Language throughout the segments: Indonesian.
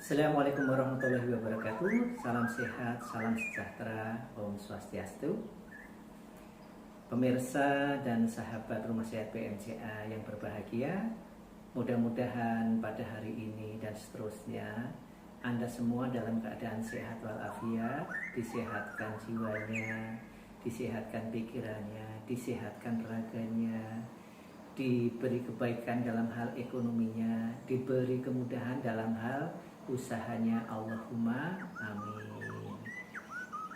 Assalamualaikum warahmatullahi wabarakatuh. Salam sehat, salam sejahtera, Om Swastiastu. Pemirsa dan sahabat Rumah Sehat PMCA yang berbahagia, mudah-mudahan pada hari ini dan seterusnya Anda semua dalam keadaan sehat walafiat, disehatkan jiwanya, disehatkan pikirannya, disehatkan raganya, diberi kebaikan dalam hal ekonominya, diberi kemudahan dalam hal usahanya. Allahumma amin.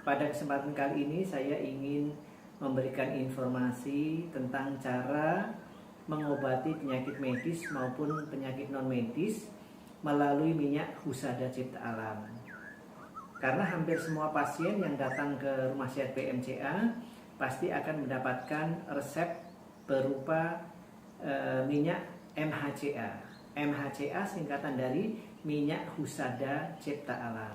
Pada kesempatan kali ini saya ingin memberikan informasi tentang cara mengobati penyakit medis maupun penyakit non medis melalui minyak husada cipta alam. Karena hampir semua pasien yang datang ke Rumah Sehat PMCA pasti akan mendapatkan resep berupa minyak MHCA. MHCA singkatan dari minyak husada cipta alam.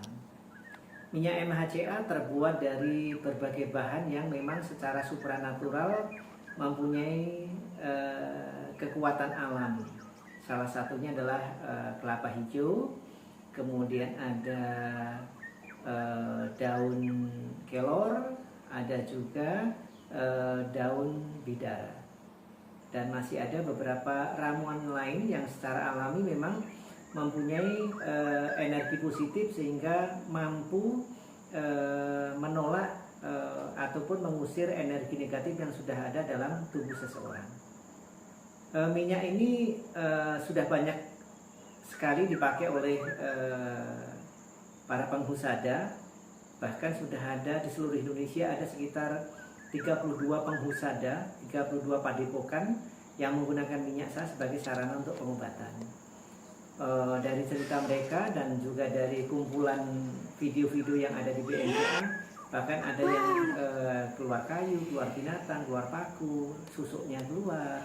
Minyak MHCA terbuat dari berbagai bahan yang memang secara supranatural mempunyai kekuatan alam. Salah satunya adalah kelapa hijau, kemudian ada daun kelor, ada juga daun bidara. Dan masih ada beberapa ramuan lain yang secara alami memang mempunyai energi positif sehingga mampu menolak ataupun mengusir energi negatif yang sudah ada dalam tubuh seseorang. Minyak ini sudah banyak sekali dipakai oleh para penghusada, bahkan sudah ada di seluruh Indonesia ada sekitar 32 penghusada, 32 padepokan yang menggunakan minyak sah sebagai sarana untuk pengobatan. Dari cerita mereka dan juga dari kumpulan video-video yang ada di BMCA, bahkan ada yang keluar kayu, keluar binatang, keluar paku, susuknya keluar.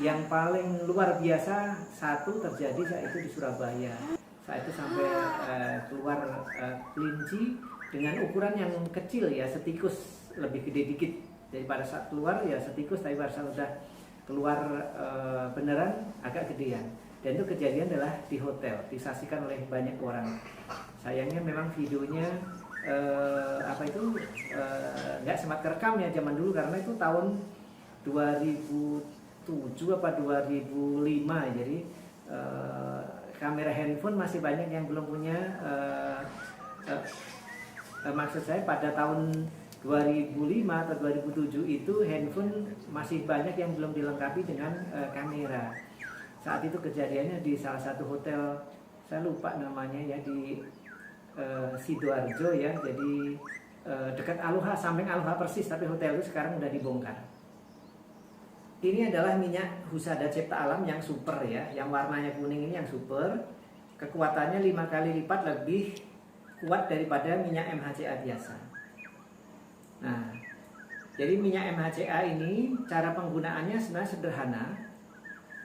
Yang paling luar biasa satu terjadi saat itu di Surabaya. Saat itu sampai keluar kelinci dengan ukuran yang kecil ya, setikus, lebih gede dikit daripada saat keluar ya setikus, tapi pada saat sudah keluar beneran agak gedean. Dan itu kejadian adalah di hotel, disaksikan oleh banyak orang. Sayangnya memang videonya nggak sempat kerekam ya zaman dulu, karena itu tahun 2007 apa 2005, jadi kamera handphone masih banyak yang belum punya. Maksud saya pada tahun 2005 atau 2007 itu handphone masih banyak yang belum dilengkapi dengan kamera. Saat itu kejadiannya di salah satu hotel, saya lupa namanya ya, di Sidoarjo ya, jadi dekat Aloha, samping Aloha persis, tapi hotel itu sekarang udah dibongkar. Ini adalah minyak husada cipta alam yang super ya, yang warnanya kuning ini yang super, kekuatannya 5 kali lipat lebih kuat daripada minyak MHCA biasa. Nah, jadi minyak MHCA ini cara penggunaannya sebenarnya sederhana.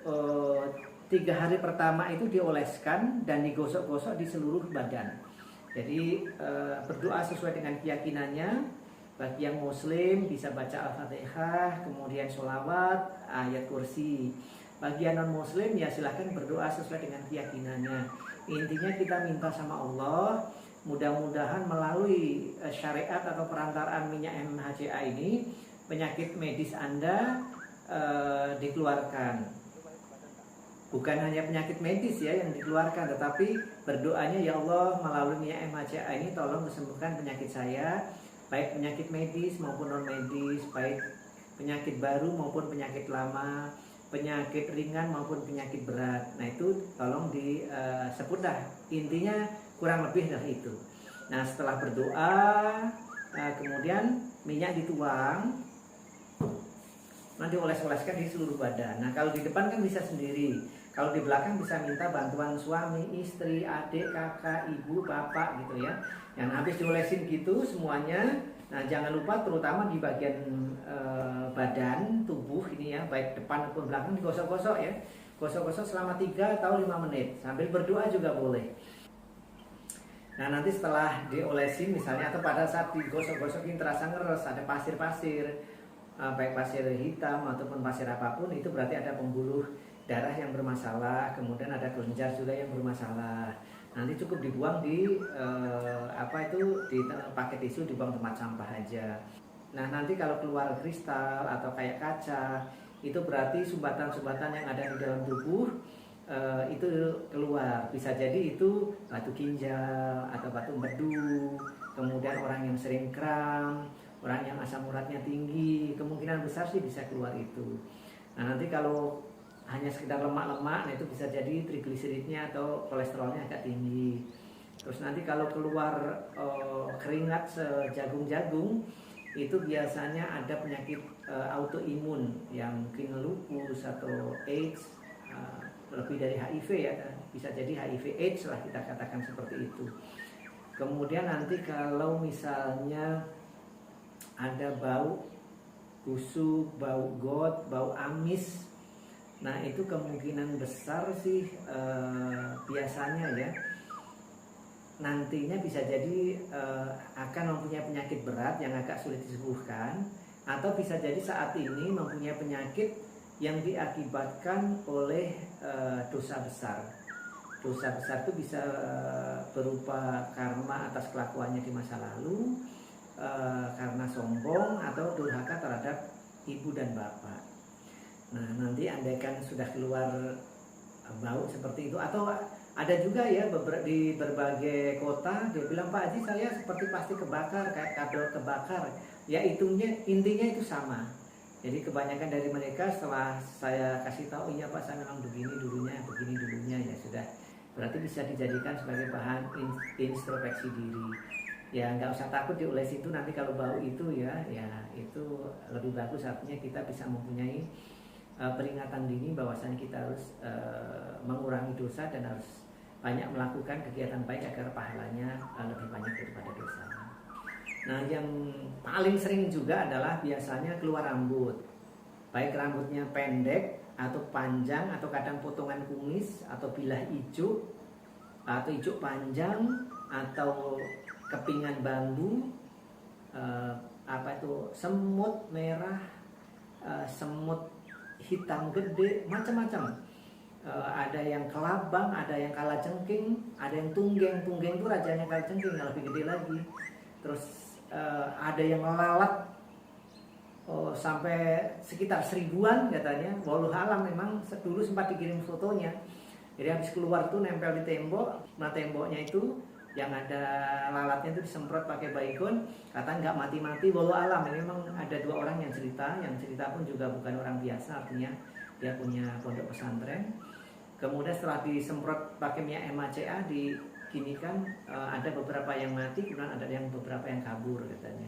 3 hari pertama itu dioleskan dan digosok-gosok di seluruh badan. Jadi berdoa sesuai dengan keyakinannya. Bagi yang muslim bisa baca Al-Fatihah, kemudian sholawat, ayat kursi. Bagi yang non muslim ya silahkan berdoa sesuai dengan keyakinannya. Intinya kita minta sama Allah, mudah-mudahan melalui syariat atau perantaraan minyak MHCA ini penyakit medis Anda dikeluarkan. Bukan hanya penyakit medis ya yang dikeluarkan, tetapi berdoanya, ya Allah, melalui minyak MHCA ini tolong kesembuhkan penyakit saya, baik penyakit medis maupun non medis, baik penyakit baru maupun penyakit lama, penyakit ringan maupun penyakit berat. Nah itu tolong disebut dah, intinya kurang lebih dari itu. Nah setelah berdoa, kemudian minyak dituang, nanti oles-oleskan di seluruh badan. Nah kalau di depan kan bisa sendiri, kalau di belakang bisa minta bantuan suami, istri, adik, kakak, ibu, bapak gitu ya. Yang habis diolesin gitu semuanya. Nah jangan lupa terutama di bagian badan, tubuh ini ya, baik depan maupun belakang digosok-gosok ya. Gosok-gosok selama 3 atau 5 menit, sambil berdoa juga boleh. Nah nanti setelah diolesin misalnya, atau pada saat digosok-gosokin terasa ngeres, ada pasir-pasir, baik pasir hitam ataupun pasir apapun, itu berarti ada pembuluh darah yang bermasalah, kemudian ada kelenjar juga yang bermasalah. Nanti cukup dibuang pakai tisu, dibuang tempat sampah aja. Nah, nanti kalau keluar kristal atau kayak kaca, itu berarti sumbatan-sumbatan yang ada di dalam tubuh itu keluar. Bisa jadi itu batu ginjal atau batu empedu, kemudian orang yang sering kram, orang yang asam uratnya tinggi, kemungkinan besar sih bisa keluar itu. Nah, nanti kalau hanya sekedar lemak-lemak, nah itu bisa jadi trigliseridnya atau kolesterolnya agak tinggi. Terus nanti kalau keluar keringat sejagung-jagung, itu biasanya ada penyakit autoimun yang mungkin lupus atau AIDS, lebih dari HIV ya, bisa jadi HIV AIDS lah kita katakan seperti itu. Kemudian nanti kalau misalnya ada bau busuk, bau got, bau amis, nah itu kemungkinan besar sih biasanya ya nantinya bisa jadi akan mempunyai penyakit berat yang agak sulit disembuhkan, atau bisa jadi saat ini mempunyai penyakit yang diakibatkan oleh dosa besar. Dosa besar itu bisa berupa karma atas kelakuannya di masa lalu, karena sombong atau durhaka terhadap ibu dan bapak. Nah, nanti andaikan sudah keluar bau seperti itu, atau ada juga ya di berbagai kota dia bilang, Pak Haji saya seperti pasti kebakar, kayak kabel kebakar. Ya intinya itu sama. Jadi kebanyakan dari mereka setelah saya kasih tahu, iya Pak saya memang begini dulunya, ya sudah. Berarti bisa dijadikan sebagai bahan introspeksi diri. Ya nggak usah takut dioles itu, nanti kalau bau itu ya itu lebih bagus, artinya kita bisa mempunyai peringatan dini bahwasanya kita harus mengurangi dosa dan harus banyak melakukan kegiatan baik agar pahalanya lebih banyak daripada dosa. Nah, yang paling sering juga adalah biasanya keluar rambut, baik rambutnya pendek atau panjang atau kadang potongan kumis atau bilah hijau atau hijau panjang atau kepingan bambu, semut merah, semut hitam gede, macam-macam. Ada yang kelabang, ada yang kalajengking, ada yang tunggeng. Tunggeng itu rajanya kalajengking, yang lebih gede lagi. Terus ada yang lalat sampai sekitar 1000-an katanya. Walau alam, memang dulu sempat dikirim fotonya. Jadi habis keluar tuh nempel di tembok. Nah, temboknya itu yang ada lalatnya itu disemprot pakai baygon, kata nggak mati-mati. Walau alam, ini memang ada 2 orang yang cerita pun juga bukan orang biasa, artinya dia punya pondok pesantren. Kemudian setelah disemprot pakai minyak MACA, diginikan, ada beberapa yang mati, kemudian ada yang beberapa yang kabur katanya.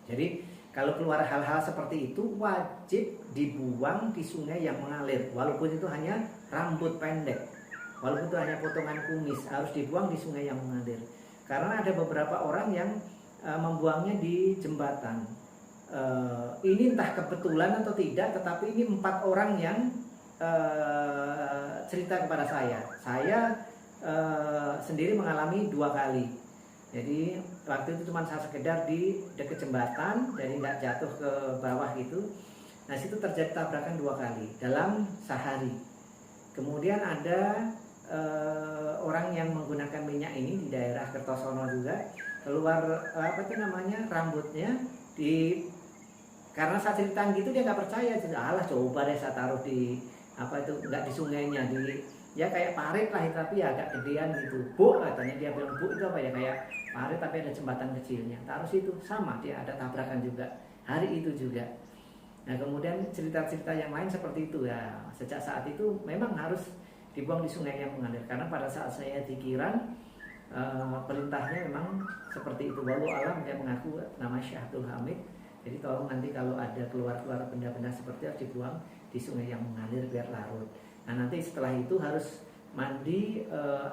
Jadi kalau keluar hal-hal seperti itu wajib dibuang di sungai yang mengalir, walaupun itu hanya rambut pendek, walaupun itu hanya potongan kumis, harus dibuang di sungai yang mengalir. Karena ada beberapa orang yang membuangnya di jembatan. Ini entah kebetulan atau tidak, tetapi ini 4 orang yang cerita kepada saya. Saya sendiri mengalami 2 kali. Jadi waktu itu cuma saya sekedar di dekat jembatan, jadi nggak jatuh ke bawah gitu. Nah, situ terjadi tabrakan 2 kali dalam sehari. Kemudian ada orang yang menggunakan minyak ini di daerah Kertosono juga, keluar rambutnya karena saya ceritain gitu dia nggak percaya. Alah, coba deh saya taruh di nggak di sungainya, ya kayak parit lah, tapi ya agak gedean gitu. Bu, katanya, dia bilang, Bu itu apa ya, kayak parit tapi ada jembatan kecilnya, taruh situ. Sama, dia ada tabrakan juga hari itu juga. Nah, kemudian cerita-cerita yang lain seperti itu ya. Sejak saat itu memang harus dibuang di sungai yang mengalir, karena pada saat saya dikiran perintahnya memang seperti itu. Walau alam, dia mengaku nama Syekh Abdul Hamid. Jadi tolong nanti kalau ada keluar-keluar benda-benda seperti itu dibuang di sungai yang mengalir biar larut. Nah, nanti setelah itu harus mandi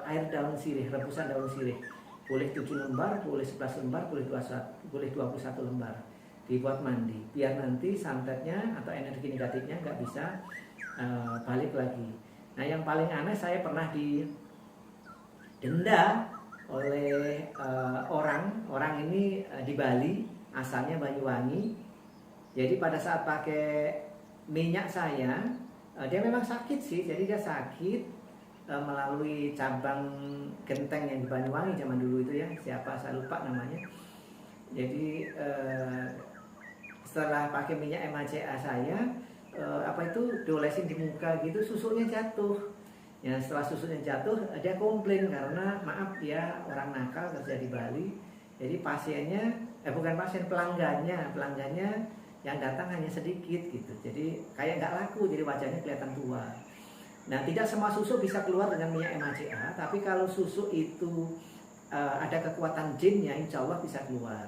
air daun sirih, rebusan daun sirih. Boleh 7 lembar, boleh 11 lembar, boleh 21 lembar. Dibuat mandi, biar nanti santetnya atau energi negatifnya nggak bisa balik lagi. Nah, yang paling aneh, saya pernah didenda oleh orang ini di Bali, asalnya Banyuwangi. Jadi pada saat pakai minyak saya, dia memang sakit sih, jadi dia sakit. melalui cabang genteng yang di Banyuwangi zaman dulu itu ya, siapa saya lupa namanya. Jadi setelah pakai minyak MHCA saya diolesin di muka gitu, susunya jatuh. Ya setelah susunya jatuh dia komplain karena maaf ya, orang nakal kerja di Bali. Jadi pasiennya bukan pasien, pelanggannya yang datang hanya sedikit gitu. Jadi kayak nggak laku, jadi wajahnya kelihatan tua. Nah, tidak semua susu bisa keluar dengan minyak MHCA, tapi kalau susu itu ada kekuatan jinnya, insya Allah bisa keluar.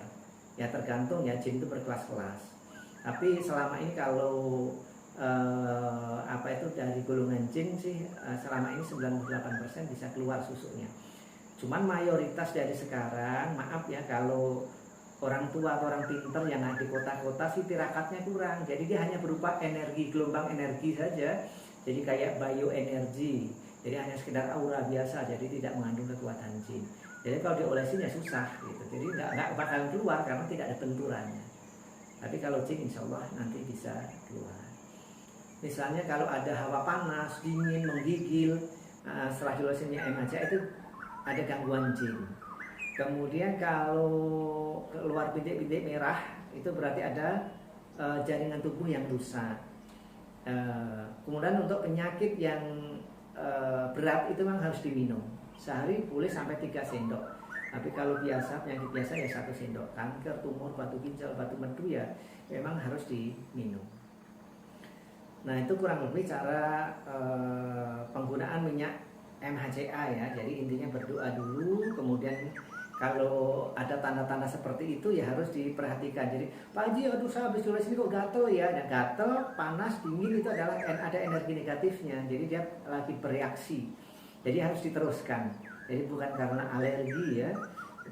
Ya tergantung ya, jin itu berkelas-kelas. Tapi selama ini kalau dari golongan jin sih selama ini 98% bisa keluar susunya. Cuman mayoritas dari sekarang, maaf ya, kalau orang tua atau orang pinter yang ada di kota-kota sih tirakatnya kurang. Jadi dia hanya berupa energi, gelombang energi saja. Jadi kayak bioenergi. Jadi hanya sekedar aura biasa, jadi tidak mengandung kekuatan jin. Jadi kalau diolesin ya susah gitu. Jadi nggak bakal keluar karena tidak ada benturannya. Tapi kalau jin insya Allah nanti bisa keluar. Misalnya kalau ada hawa panas, dingin, menggigil, setelah diolesin minyak MHCA itu ada gangguan jin. Kemudian kalau keluar bintik-bintik merah itu berarti ada jaringan tubuh yang rusak. Kemudian untuk penyakit yang berat itu memang harus diminum. Sehari boleh sampai 3 sendok. Tapi kalau penyakit biasa ya 1 sendok. Kanker, tumor, batu ginjal, batu mendu ya memang harus diminum. Nah itu kurang lebih cara penggunaan minyak MHCA ya. Jadi intinya berdoa dulu, kemudian kalau ada tanda-tanda seperti itu ya harus diperhatikan. Jadi Pak Haji, aduh saya habis dioles ini kok gatel ya. Dan gatel, panas, dingin itu adalah ada energi negatifnya. Jadi dia lagi bereaksi. Jadi harus diteruskan. Jadi bukan karena alergi ya,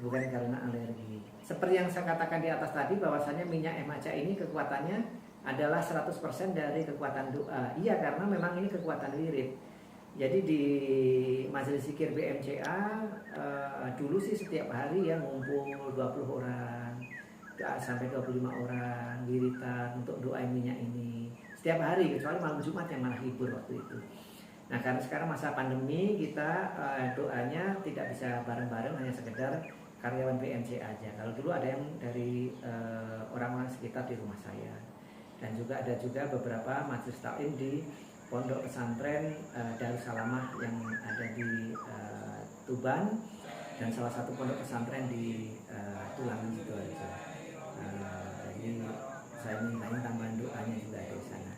bukan karena alergi. Seperti yang saya katakan di atas tadi, bahwasanya minyak MHCA ini kekuatannya adalah 100% dari kekuatan doa. Iya, karena memang ini kekuatan wirid. Jadi di majelis zikir BMCA dulu sih setiap hari ya ngumpul 20 orang sampai 25 orang wiritan untuk doain minyak ini setiap hari, kecuali malam Jumat yang malah libur waktu itu. Nah karena sekarang masa pandemi kita doanya tidak bisa bareng-bareng, hanya sekedar karyawan BMCA aja. Kalau dulu ada yang dari orang-orang sekitar di rumah saya, dan juga ada beberapa majelis taklim di pondok pesantren Darussalamah yang ada di Tuban, dan salah satu pondok pesantren di Tulangan Sidoarjo. Jadi saya mintain tambahan doanya juga di sana,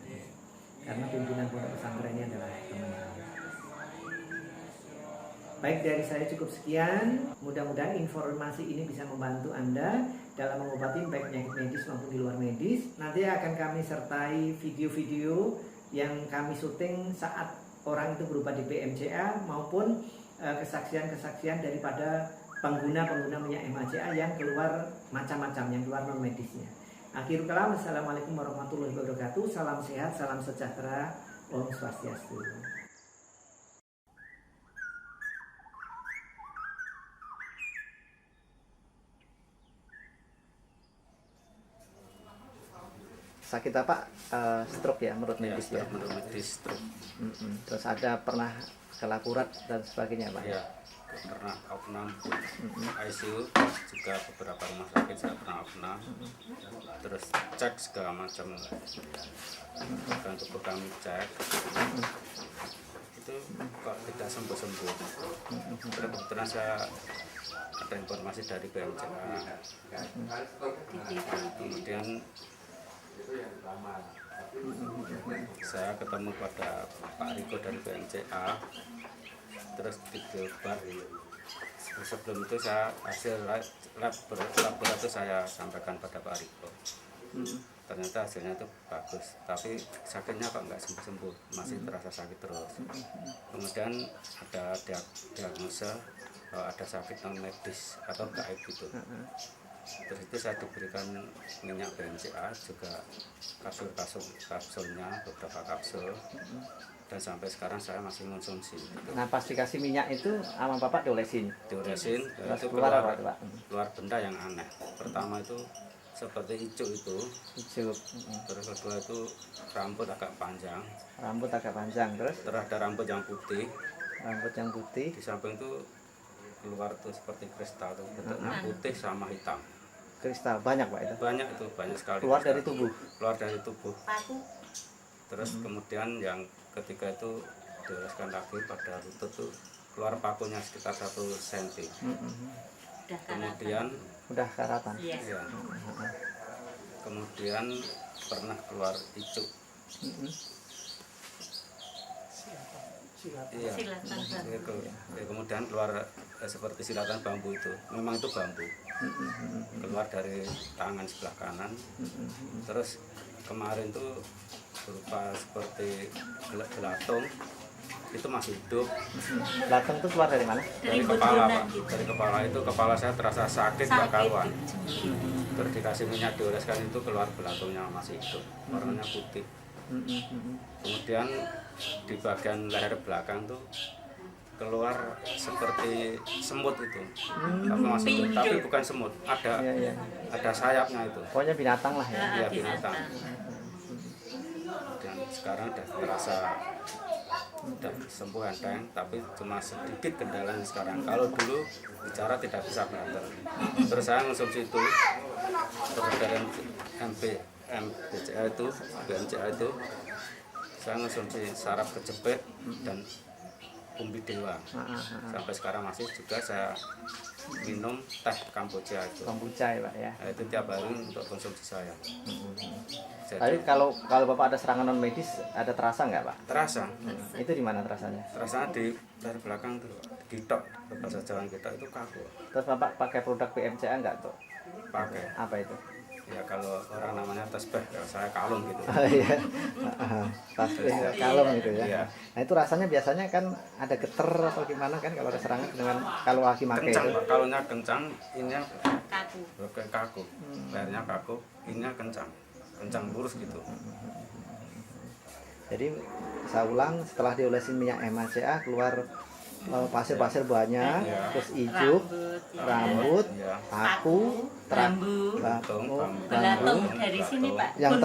karena pimpinan pondok pesantrennya adalah teman saya. Baik, dari saya cukup sekian. Mudah-mudahan informasi ini bisa membantu Anda dalam mengobati baik penyakit medis maupun di luar medis. Nanti akan kami sertai video-video yang kami syuting saat orang itu berupa di BMCA maupun kesaksian-kesaksian daripada pengguna-pengguna minyak MHCA yang keluar macam-macam, yang keluar non medisnya. Akhirul kalam, assalamualaikum warahmatullahi wabarakatuh. Salam sehat, salam sejahtera, Om Swastiastu. Sakit apa? Stroke ya, menurut medis ya? Menurut medis stroke. Terus ada pernah kelakurat dan sebagainya Pak? Ya, pernah opnam ICU, juga beberapa rumah sakit saya pernah opnam. Terus cek segala macam, dan tubuh kami cek, itu kok tidak sembuh-sembuh. Kebetulan saya ada informasi dari BMCA, kemudian saya ketemu pada Pak Riko dari BMCA, terus dicoba. Sebelum itu saya hasil laboratorium saya sampaikan pada Pak Riko. Ternyata hasilnya itu bagus, tapi sakitnya kok nggak sembuh-sembuh, masih terasa sakit terus. Kemudian ada diagnosa ada sakit non medis atau gaib gitu. Terus itu saya diberikan minyak BMCA, juga kapsulnya, beberapa kapsul, dan sampai sekarang saya masih mengonsumsi. Nah pas dikasih minyak itu sama Bapak diolesin? Diolesin, itu keluar benda yang aneh. Pertama itu seperti hijau itu. Hijau. Terus kedua itu rambut agak panjang. Rambut agak panjang, terus? Terus ada rambut yang putih. Rambut yang putih. Di samping itu keluar tuh seperti kristal tuh, bentuknya putih sama hitam. Kristal banyak Pak itu. Banyak itu, banyak sekali. Keluar kristal. dari tubuh. Keluar dari tubuh. Terus kemudian yang ketiga itu dioleskan lagi pada lutut tuh keluar pakunya sekitar 1 cm. Kemudian Udah karatan. ya, kemudian pernah keluar icuk. Iya. Ya, kemudian keluar seperti silatan bambu itu. Memang itu bambu. Keluar dari tangan sebelah kanan. Terus kemarin tuh berupa seperti belatung. Itu masih hidup. Belatung itu keluar dari mana? Dari kepala, Pak. Dari kepala itu, kepala saya terasa sakit gak karuan. Terus dikasih minyak dioleskan itu keluar belatungnya masih hidup. Warnanya putih. Kemudian di bagian leher belakang tuh keluar seperti semut itu, tapi masih hidup, tapi bukan semut, ada sayapnya itu. Pokoknya binatang lah ya. Iya, binatang. Dan sekarang udah terasa udah sembuh enteng, tapi cuma sedikit kendalanya sekarang. Kalau dulu bicara tidak bisa benar. Terus saya konsumsi itu terus dari BCA itu saya konsumsi saraf kejepit dan umbi dewa. Sampai sekarang masih juga saya minum teh kombucha itu. Kombucha ya Pak ya. Nah, itu tiap hari untuk konsumsi saya. Tapi kalau Bapak ada serangan non medis ada terasa nggak Pak? Terasa. Itu di mana terasanya? Terasa di dari belakang tuh, gitok, bahasa Jawa kita itu kaku. Terus Bapak pakai produk PMCA nggak tuh? Pakai. Apa itu? Ya kalau orang namanya tasbih, kalau saya kalung gitu. Oh iya. Tasbih kalung gitu ya. Iya. Nah itu rasanya biasanya kan ada geter atau gimana kan kalau ada serangan dengan kalau lagi pakai Kencang, itu. Pak. Kalungnya kencang, ininya Kaku. kaku. Lehernya kaku, ininya kencang. Kencang lurus gitu. Jadi saya ulang, setelah diolesin minyak MHCA keluar pasir-pasir banyak, Iya. terus ijuk, rambut, Iya. paku, Bambu. Belatung, Belatung dari sini Pak. yang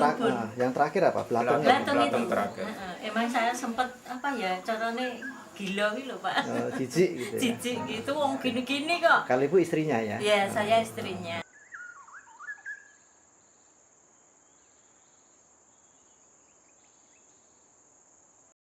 terakhir apa? Belatungnya. Belatung itu. Belatung terakhir. Emang saya sempat apa ya caranya gila gitu Pak. Jijik gitu ya. Jijik gitu wong gini-gini kok. Kali ibu istrinya ya. Ya saya istrinya.